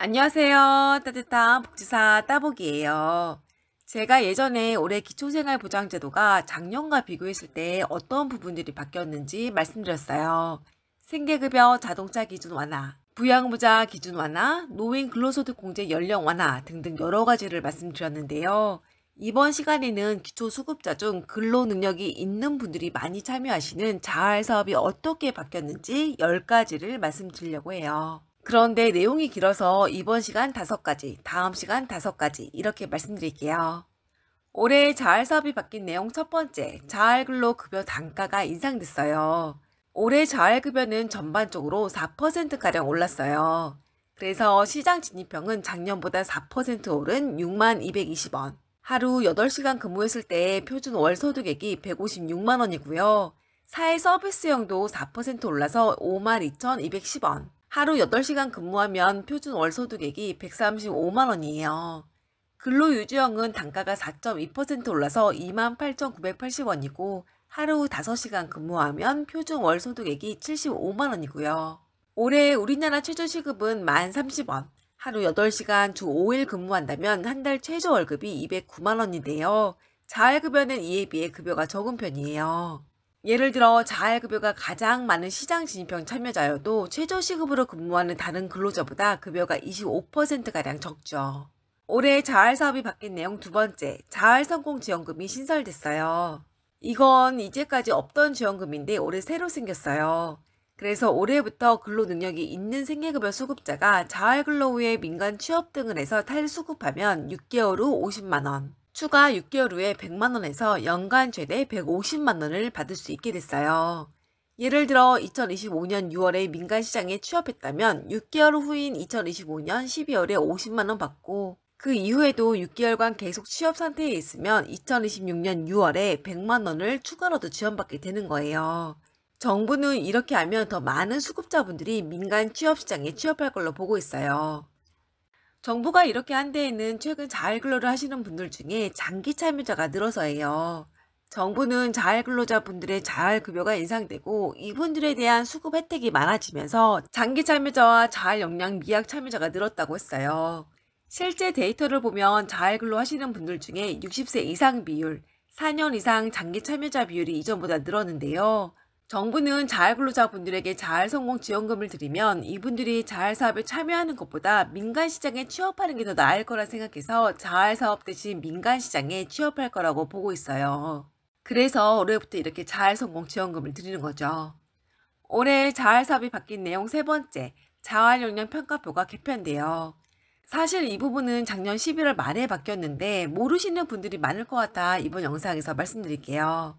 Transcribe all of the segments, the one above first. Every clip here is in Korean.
안녕하세요. 따뜻한 복지사 따복이에요. 제가 예전에 올해 기초생활보장제도가 작년과 비교했을 때 어떤 부분들이 바뀌었는지 말씀드렸어요. 생계급여 자동차 기준 완화, 부양부자 기준 완화, 노인 근로소득 공제 연령 완화 등등 여러 가지를 말씀드렸는데요. 이번 시간에는 기초수급자 중 근로능력이 있는 분들이 많이 참여하시는 자활사업이 어떻게 바뀌었는지 10가지를 말씀드리려고 해요. 그런데 내용이 길어서 이번 시간 5가지, 다음 시간 5가지 이렇게 말씀드릴게요. 올해 자활사업이 바뀐 내용 첫 번째, 자활근로급여 단가가 인상됐어요. 올해 자활급여는 전반적으로 4%가량 올랐어요. 그래서 시장 진입형은 작년보다 4% 오른 6220원. 하루 8시간 근무했을 때 표준 월소득액이 156만원이고요. 사회서비스형도 4% 올라서 52,210원. 하루 8시간 근무하면 표준 월소득액이 135만원이에요. 근로유지형은 단가가 4.2% 올라서 28,980원이고 하루 5시간 근무하면 표준 월소득액이 75만원이고요. 올해 우리나라 최저시급은 1030원, 하루 8시간 주 5일 근무한다면 한 달 최저월급이 209만원인데요. 자활급여는 이에 비해 급여가 적은 편이에요. 예를 들어 자활급여가 가장 많은 시장 진입형 참여자여도 최저시급으로 근무하는 다른 근로자보다 급여가 25%가량 적죠. 올해 자활사업이 바뀐 내용 두 번째, 자활성공지원금이 신설됐어요. 이건 이제까지 없던 지원금인데 올해 새로 생겼어요. 그래서 올해부터 근로능력이 있는 생계급여 수급자가 자활근로 후에 민간 취업 등을 해서 탈수급하면 6개월 후 50만원, 추가 6개월 후에 100만원에서 연간 최대 150만원을 받을 수 있게 됐어요. 예를 들어 2025년 6월에 민간시장에 취업했다면 6개월 후인 2025년 12월에 50만원 받고 그 이후에도 6개월간 계속 취업 상태에 있으면 2026년 6월에 100만원을 추가로도 지원받게 되는 거예요. 정부는 이렇게 하면 더 많은 수급자분들이 민간 취업시장에 취업할 걸로 보고 있어요. 정부가 이렇게 한 데에는 최근 자활근로를 하시는 분들 중에 장기 참여자가 늘어서예요. 정부는 자활근로자분들의 자활급여가 인상되고 이분들에 대한 수급 혜택이 많아지면서 장기 참여자와 자활 역량 미약 참여자가 늘었다고 했어요. 실제 데이터를 보면 자활근로 하시는 분들 중에 60세 이상 비율, 4년 이상 장기 참여자 비율이 이전보다 늘었는데요. 정부는 자활근로자분들에게 자활성공지원금을 드리면 이분들이 자활사업에 참여하는 것보다 민간시장에 취업하는 게 더 나을 거라 생각해서 자활사업 대신 민간시장에 취업할 거라고 보고 있어요. 그래서 올해부터 이렇게 자활성공지원금을 드리는 거죠. 올해 자활사업이 바뀐 내용 세 번째, 자활역량평가표가 개편돼요. 사실 이 부분은 작년 11월 말에 바뀌었는데 모르시는 분들이 많을 것 같아 이번 영상에서 말씀드릴게요.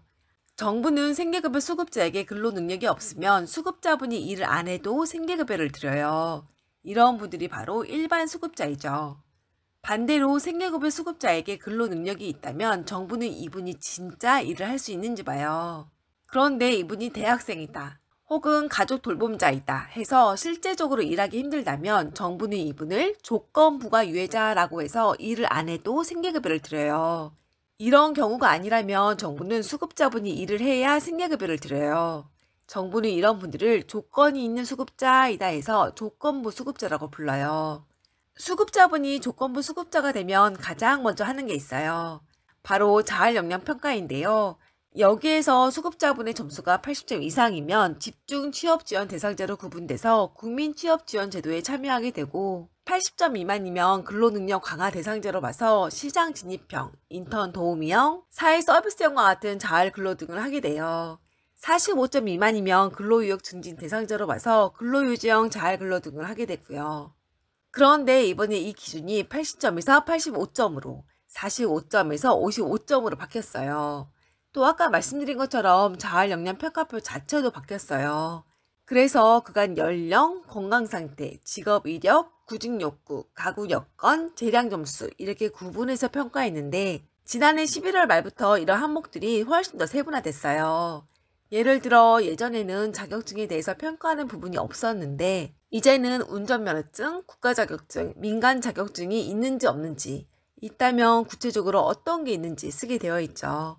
정부는 생계급여 수급자에게 근로능력이 없으면 수급자분이 일을 안 해도 생계급여를 드려요. 이런 분들이 바로 일반 수급자이죠. 반대로 생계급여 수급자에게 근로능력이 있다면 정부는 이분이 진짜 일을 할 수 있는지 봐요. 그런데 이분이 대학생이다, 혹은 가족 돌봄자이다 해서 실제적으로 일하기 힘들다면 정부는 이분을 조건부가 유예자라고 해서 일을 안 해도 생계급여를 드려요. 이런 경우가 아니라면 정부는 수급자분이 일을 해야 생계급여를 드려요. 정부는 이런 분들을 조건이 있는 수급자이다 해서 조건부 수급자라고 불러요. 수급자분이 조건부 수급자가 되면 가장 먼저 하는 게 있어요. 바로 자활역량평가인데요. 여기에서 수급자분의 점수가 80점 이상이면 집중 취업지원 대상자로 구분돼서 국민취업지원제도에 참여하게 되고 80점 미만이면 근로능력 강화 대상자로 봐서 시장 진입형, 인턴 도우미형, 사회서비스형과 같은 자활근로 등을 하게 돼요. 45점 미만이면 근로유역 증진 대상자로 봐서 근로유지형 자활근로 등을 하게 되고요. 그런데 이번에 이 기준이 80점에서 85점으로, 45점에서 55점으로 바뀌었어요. 또 아까 말씀드린 것처럼 자활역량평가표 자체도 바뀌었어요. 그래서 그간 연령, 건강상태, 직업 이력, 구직욕구, 가구 여건, 재량점수 이렇게 구분해서 평가했는데 지난해 11월 말부터 이런 항목들이 훨씬 더 세분화됐어요. 예를 들어 예전에는 자격증에 대해서 평가하는 부분이 없었는데 이제는 운전면허증, 국가자격증, 민간자격증이 있는지 없는지, 있다면 구체적으로 어떤 게 있는지 쓰게 되어 있죠.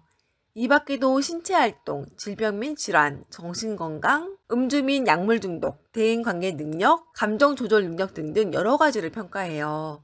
이 밖에도 신체활동, 질병 및 질환, 정신건강, 음주 및 약물 중독, 대인관계 능력, 감정 조절 능력 등등 여러 가지를 평가해요.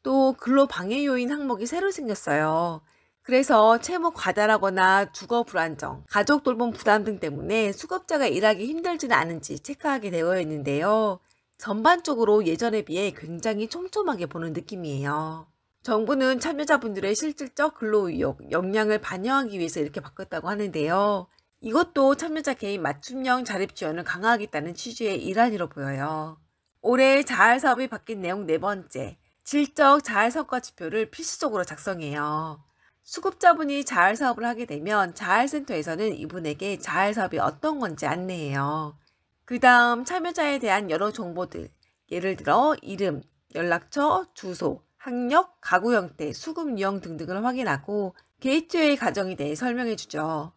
또 근로 방해 요인 항목이 새로 생겼어요. 그래서 채무 과다라거나 주거 불안정, 가족 돌봄 부담 등 때문에 수급자가 일하기 힘들지는 않은지 체크하게 되어 있는데요. 전반적으로 예전에 비해 굉장히 촘촘하게 보는 느낌이에요. 정부는 참여자분들의 실질적 근로 의욕, 역량을 반영하기 위해서 이렇게 바꿨다고 하는데요. 이것도 참여자 개인 맞춤형 자립 지원을 강화하겠다는 취지의 일환으로 보여요. 올해 자활사업이 바뀐 내용 네 번째, 질적 자활성과 지표를 필수적으로 작성해요. 수급자분이 자활사업을 하게 되면 자활센터에서는 이분에게 자활사업이 어떤 건지 안내해요. 그 다음 참여자에 대한 여러 정보들, 예를 들어 이름, 연락처, 주소, 학력, 가구 형태, 수급 유형 등등을 확인하고 게이트웨이 과정에 대해 설명해 주죠.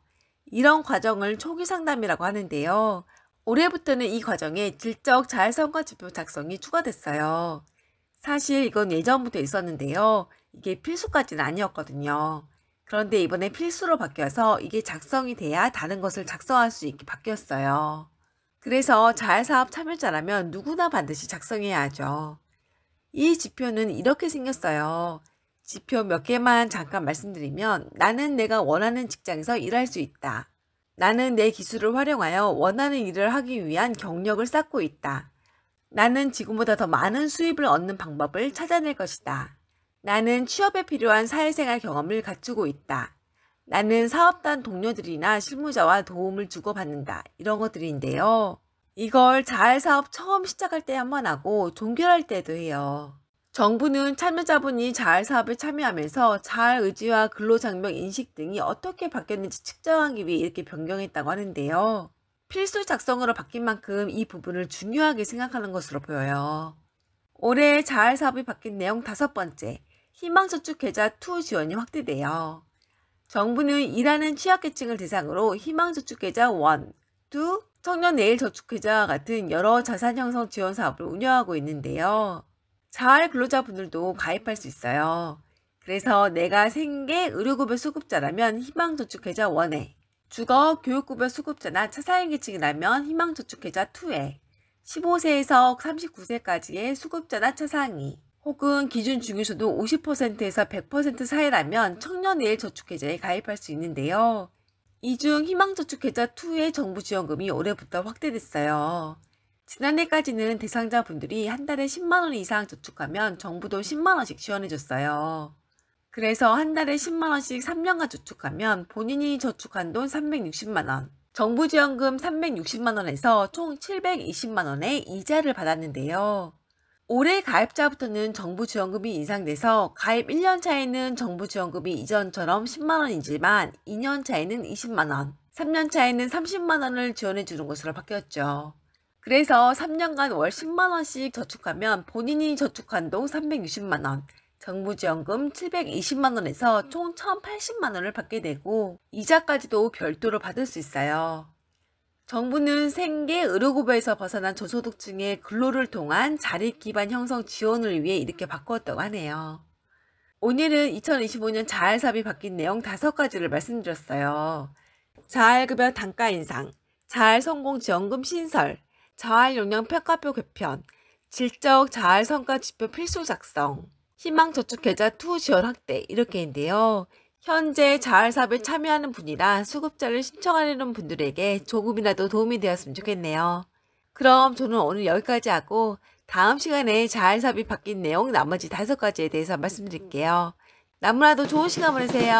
이런 과정을 초기 상담이라고 하는데요. 올해부터는 이 과정에 질적 자활성과 지표 작성이 추가됐어요. 사실 이건 예전부터 있었는데요. 이게 필수까지는 아니었거든요. 그런데 이번에 필수로 바뀌어서 이게 작성이 돼야 다른 것을 작성할 수 있게 바뀌었어요. 그래서 자활사업 참여자라면 누구나 반드시 작성해야 하죠. 이 지표는 이렇게 생겼어요. 지표 몇 개만 잠깐 말씀드리면, 나는 내가 원하는 직장에서 일할 수 있다. 나는 내 기술을 활용하여 원하는 일을 하기 위한 경력을 쌓고 있다. 나는 지금보다 더 많은 수입을 얻는 방법을 찾아낼 것이다. 나는 취업에 필요한 사회생활 경험을 갖추고 있다. 나는 사업단 동료들이나 실무자와 도움을 주고받는다. 이런 것들인데요. 이걸 자활사업 처음 시작할 때 한번 하고 종결할 때도 해요. 정부는 참여자분이 자활사업에 참여하면서 자활의지와 근로장벽 인식 등이 어떻게 바뀌었는지 측정하기 위해 이렇게 변경했다고 하는데요. 필수 작성으로 바뀐 만큼 이 부분을 중요하게 생각하는 것으로 보여요. 올해 자활사업이 바뀐 내용 다섯 번째, 희망저축계좌2 지원이 확대돼요. 정부는 일하는 취약계층을 대상으로 희망저축계좌 1, 2, 청년내일저축계좌와 같은 여러 자산형성 지원 사업을 운영하고 있는데요. 자활 근로자분들도 가입할 수 있어요. 그래서 내가 생계, 의료급여 수급자라면 희망저축계좌 1에, 주거, 교육급여 수급자나 차상위계층이라면 희망저축계좌 2에, 15세에서 39세까지의 수급자나 차상위, 혹은 기준 중위소득 50%에서 100% 사이라면 청년내일저축계좌에 가입할 수 있는데요. 이 중 희망저축계좌2의 정부 지원금이 올해부터 확대됐어요. 지난해까지는 대상자분들이 한 달에 10만원 이상 저축하면 정부도 10만원씩 지원해줬어요. 그래서 한 달에 10만원씩 3년간 저축하면 본인이 저축한 돈 360만원, 정부 지원금 360만원에서 총 720만원의 이자를 받았는데요. 올해 가입자부터는 정부 지원금이 인상돼서 가입 1년 차에는 정부 지원금이 이전처럼 10만원이지만 2년 차에는 20만원, 3년 차에는 30만원을 지원해주는 것으로 바뀌었죠. 그래서 3년간 월 10만원씩 저축하면 본인이 저축한 돈 360만원, 정부 지원금 720만원에서 총 1080만원을 받게 되고 이자까지도 별도로 받을 수 있어요. 정부는 생계, 의료급여에서 벗어난 저소득층의 근로를 통한 자립 기반 형성 지원을 위해 이렇게 바꾸었다고 하네요. 오늘은 2025년 자활사업이 바뀐 내용 5가지를 말씀드렸어요. 자활급여 단가 인상, 자활성공지원금 신설, 자활역량 평가표 개편, 질적 자활성과 지표 필수 작성, 희망저축계좌2 지원 확대 이렇게 있는데요. 현재 자활사업에 참여하는 분이나 수급자를 신청하려는 분들에게 조금이라도 도움이 되었으면 좋겠네요. 그럼 저는 오늘 여기까지 하고 다음 시간에 자활사업이 바뀐 내용 나머지 5가지에 대해서 말씀드릴게요. 너무나도 좋은 시간 보내세요.